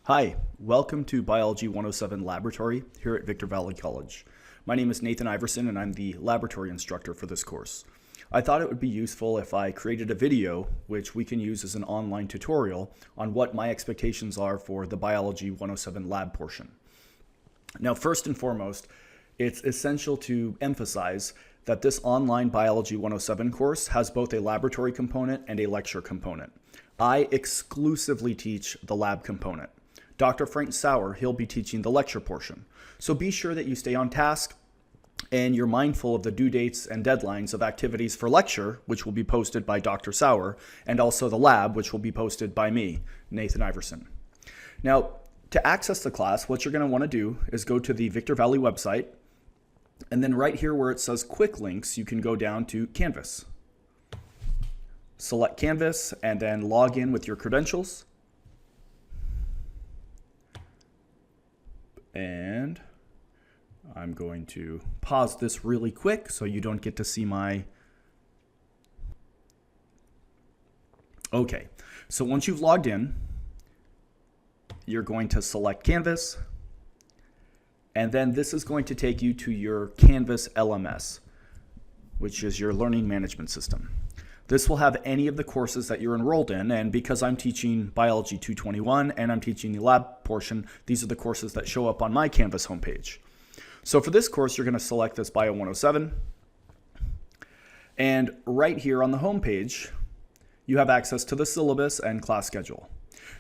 Hi, welcome to Biology 107 Laboratory here at Victor Valley College. My name is Nathan Iverson and I'm the laboratory instructor for this course. I thought it would be useful if I created a video which we can use as an online tutorial on what my expectations are for the Biology 107 lab portion. Now, first and foremost, it's essential to emphasize that this online Biology 107 course has both a laboratory component and a lecture component. I exclusively teach the lab component. Dr. Frank Sauer, he'll be teaching the lecture portion. So be sure that you stay on task and you're mindful of the due dates and deadlines of activities for lecture, which will be posted by Dr. Sauer, and also the lab, which will be posted by me, Nathan Iverson. Now, to access the class, what you're going to want to do is go to the Victor Valley website, and then right here where it says Quick Links, you can go down to Canvas. Select Canvas and then log in with your credentials. And I'm going to pause this really quick so you don't get to see my... Okay, so once you've logged in, you're going to select Canvas, and then this is going to take you to your Canvas LMS, which is your learning management system. This will have any of the courses that you're enrolled in, and because I'm teaching Biology 221 and I'm teaching the lab portion, these are the courses that show up on my Canvas homepage. So for this course, you're going to select this Bio 107, and right here on the homepage, you have access to the syllabus and class schedule.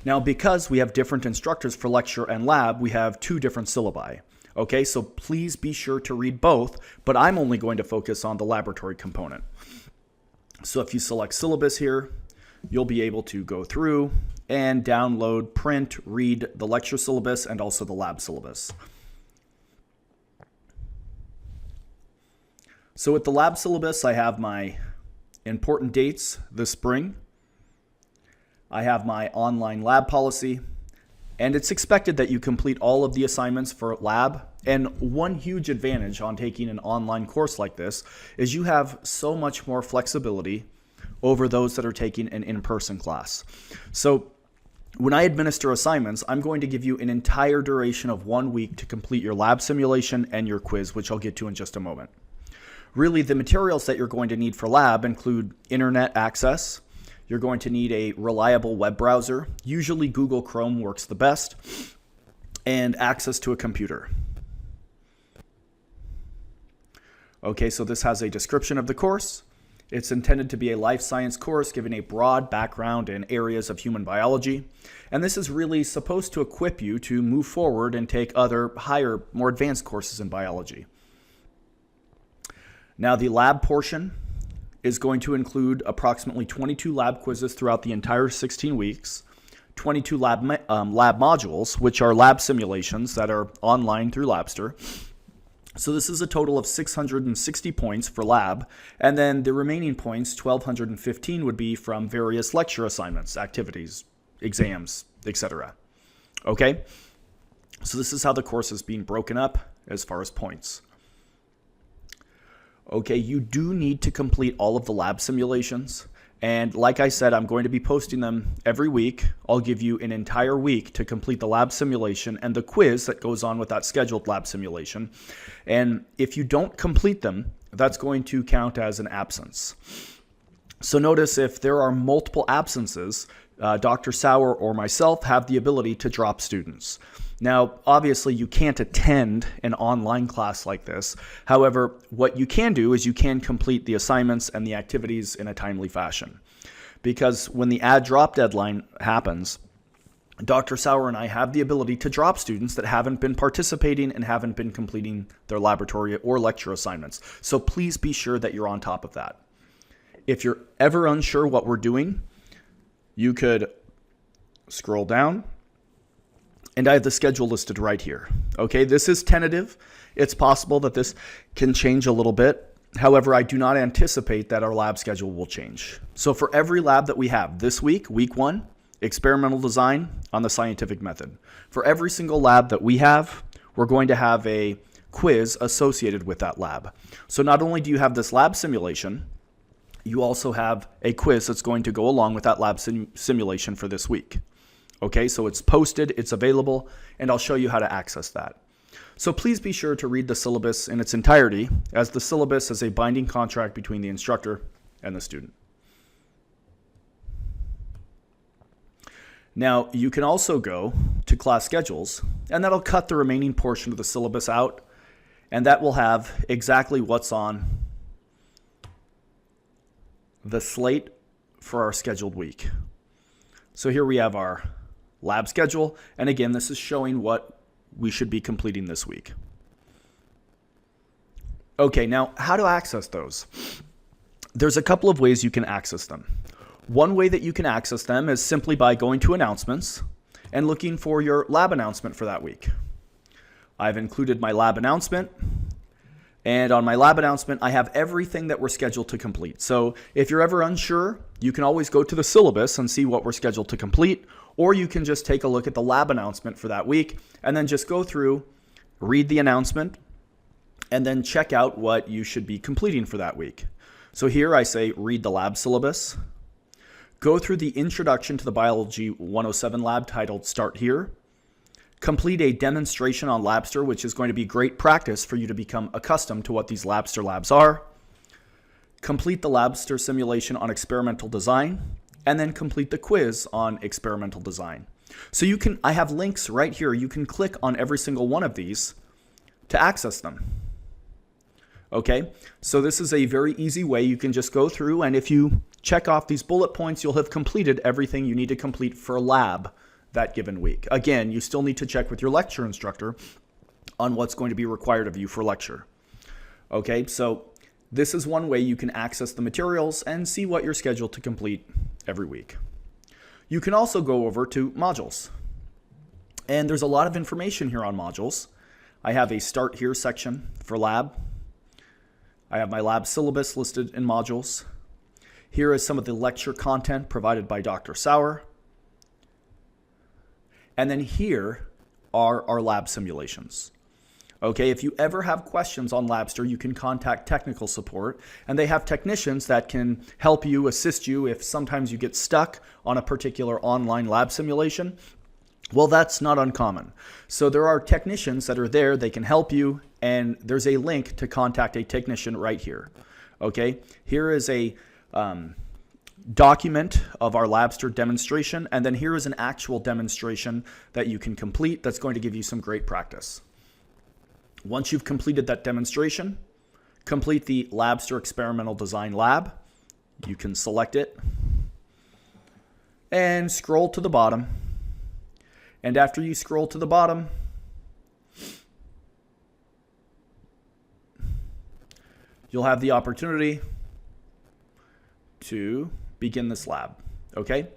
Now, because we have different instructors for lecture and lab, we have two different syllabi. Okay, so please be sure to read both, but I'm only going to focus on the laboratory component. So if you select syllabus here, you'll be able to go through and download, print, read the lecture syllabus and also the lab syllabus. So with the lab syllabus, I have my important dates this spring. I have my online lab policy, and it's expected that you complete all of the assignments for lab. And one huge advantage on taking an online course like this is you have so much more flexibility over those that are taking an in-person class. So when I administer assignments, I'm going to give you an entire duration of 1 week to complete your lab simulation and your quiz, which I'll get to in just a moment. Really, the materials that you're going to need for lab include internet access. You're going to need a reliable web browser. Usually Google Chrome works the best, and access to a computer. Okay, so this has a description of the course. It's intended to be a life science course giving a broad background in areas of human biology. And this is really supposed to equip you to move forward and take other higher, more advanced courses in biology. Now, the lab portion is going to include approximately 22 lab quizzes throughout the entire 16 weeks, 22 lab modules, which are lab simulations that are online through Labster. So this is a total of 660 points for lab, and then the remaining points, 1,215, would be from various lecture assignments, activities, exams, etc. Okay, so this is how the course is being broken up as far as points. Okay, you do need to complete all of the lab simulations. And like I said, I'm going to be posting them every week. I'll give you an entire week to complete the lab simulation and the quiz that goes on with that scheduled lab simulation. And if you don't complete them, that's going to count as an absence. So notice if there are multiple absences, Dr. Sauer or myself have the ability to drop students. Now, obviously, you can't attend an online class like this. However, what you can do is you can complete the assignments and the activities in a timely fashion. Because when the add drop deadline happens, Dr. Sauer and I have the ability to drop students that haven't been participating and haven't been completing their laboratory or lecture assignments. So please be sure that you're on top of that. If you're ever unsure what we're doing, you could scroll down. And I have the schedule listed right here. Okay, this is tentative. It's possible that this can change a little bit. However, I do not anticipate that our lab schedule will change. So for every lab that we have this week, week 1, experimental design on the scientific method. For every single lab that we have, we're going to have a quiz associated with that lab. So not only do you have this lab simulation, you also have a quiz that's going to go along with that lab simulation for this week. Okay, so it's posted, it's available, and I'll show you how to access that. So please be sure to read the syllabus in its entirety, as the syllabus is a binding contract between the instructor and the student. Now, you can also go to class schedules, and that'll cut the remaining portion of the syllabus out, and that will have exactly what's on the slate for our scheduled week. So here we have our lab schedule, and again, this is showing what we should be completing this week. Okay, now how to access those? There's a couple of ways you can access them. One way that you can access them is simply by going to announcements and looking for your lab announcement for that week. I've included my lab announcement, and on my lab announcement, I have everything that we're scheduled to complete. So if you're ever unsure, you can always go to the syllabus and see what we're scheduled to complete, or you can just take a look at the lab announcement for that week and then just go through, read the announcement, and then check out what you should be completing for that week. So here I say read the lab syllabus, go through the introduction to the Biology 107 lab titled Start Here, complete a demonstration on Labster, which is going to be great practice for you to become accustomed to what these Labster labs are, complete the Labster simulation on experimental design, and then complete the quiz on experimental design. So I have links right here. You can click on every single one of these to access them. Okay, so this is a very easy way. You can just go through, and if you check off these bullet points, you'll have completed everything you need to complete for lab that given week. Again, you still need to check with your lecture instructor on what's going to be required of you for lecture. Okay, so this is one way you can access the materials and see what you're scheduled to complete every week. You can also go over to modules. And there's a lot of information here on modules. I have a Start Here section for lab. I have my lab syllabus listed in modules. Here is some of the lecture content provided by Dr. Sauer. And then here are our lab simulations. Okay, if you ever have questions on Labster, you can contact technical support, and they have technicians that can help you, assist you if sometimes you get stuck on a particular online lab simulation. Well, that's not uncommon. So there are technicians that are there, they can help you, and there's a link to contact a technician right here. Okay, here is a document of our Labster demonstration, and then here is an actual demonstration that you can complete that's going to give you some great practice. Once you've completed that demonstration, complete the Labster Experimental Design Lab. You can select it and scroll to the bottom. And after you scroll to the bottom, you'll have the opportunity to begin this lab, okay?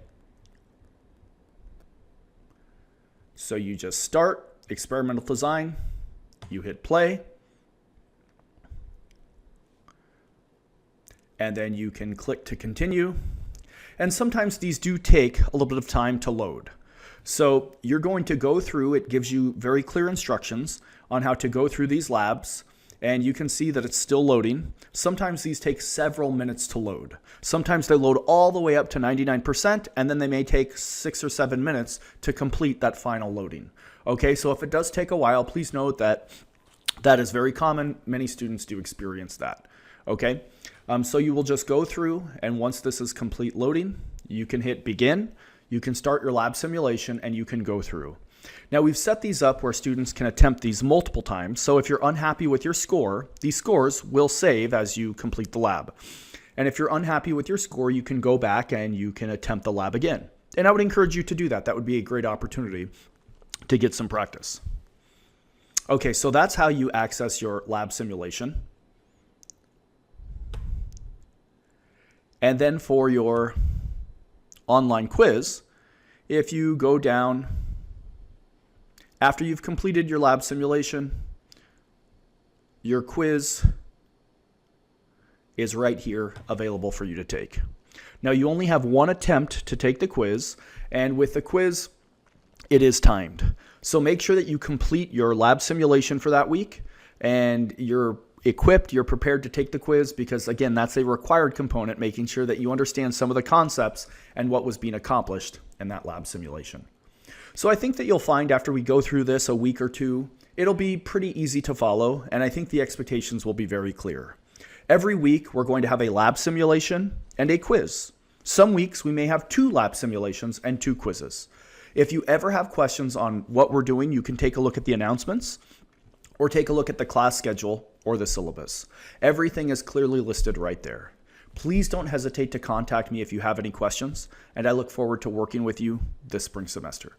So you just start experimental design, you hit play, and then you can click to continue. And sometimes these do take a little bit of time to load. So you're going to go through, it gives you very clear instructions on how to go through these labs, and you can see that it's still loading. Sometimes these take several minutes to load. Sometimes they load all the way up to 99%, and then they may take 6 or 7 minutes to complete that final loading. Okay, so if it does take a while, please note that that is very common. Many students do experience that. Okay, so you will just go through, and once this is complete loading, you can hit begin. You can start your lab simulation, and you can go through. Now, we've set these up where students can attempt these multiple times. So if you're unhappy with your score, these scores will save as you complete the lab. And if you're unhappy with your score, you can go back and you can attempt the lab again. And I would encourage you to do that. That would be a great opportunity to get some practice. Okay, so that's how you access your lab simulation. And then for your online quiz, if you go down after you've completed your lab simulation, your quiz is right here available for you to take. Now, you only have one attempt to take the quiz, and with the quiz, it is timed. So make sure that you complete your lab simulation for that week, and you're equipped, you're prepared to take the quiz, because again, that's a required component, making sure that you understand some of the concepts and what was being accomplished in that lab simulation. So I think that you'll find after we go through this a week or two, it'll be pretty easy to follow, and I think the expectations will be very clear. Every week, we're going to have a lab simulation and a quiz. Some weeks, we may have 2 lab simulations and 2 quizzes. If you ever have questions on what we're doing, you can take a look at the announcements or take a look at the class schedule or the syllabus. Everything is clearly listed right there. Please don't hesitate to contact me if you have any questions, and I look forward to working with you this spring semester.